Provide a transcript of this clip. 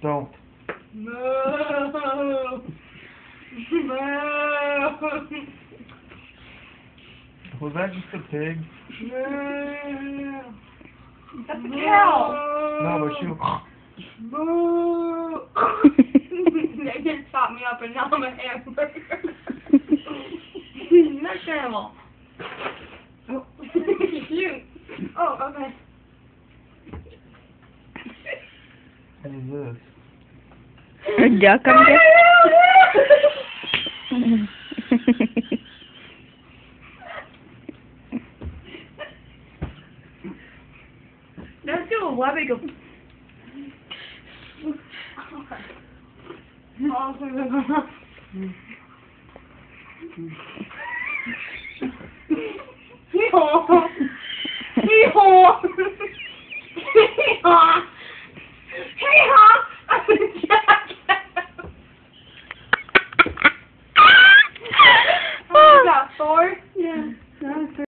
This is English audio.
Don't. No. No. Was that just a pig? No. That's a cow. No, but she. No. They just chopped me up and now I'm a hamburger. Next animal. Oh. Shoot. Oh, okay. What is this? A duck, I'm guessing. Let's do a wabi go. Hee-haw! Hee-haw! Hee-haw!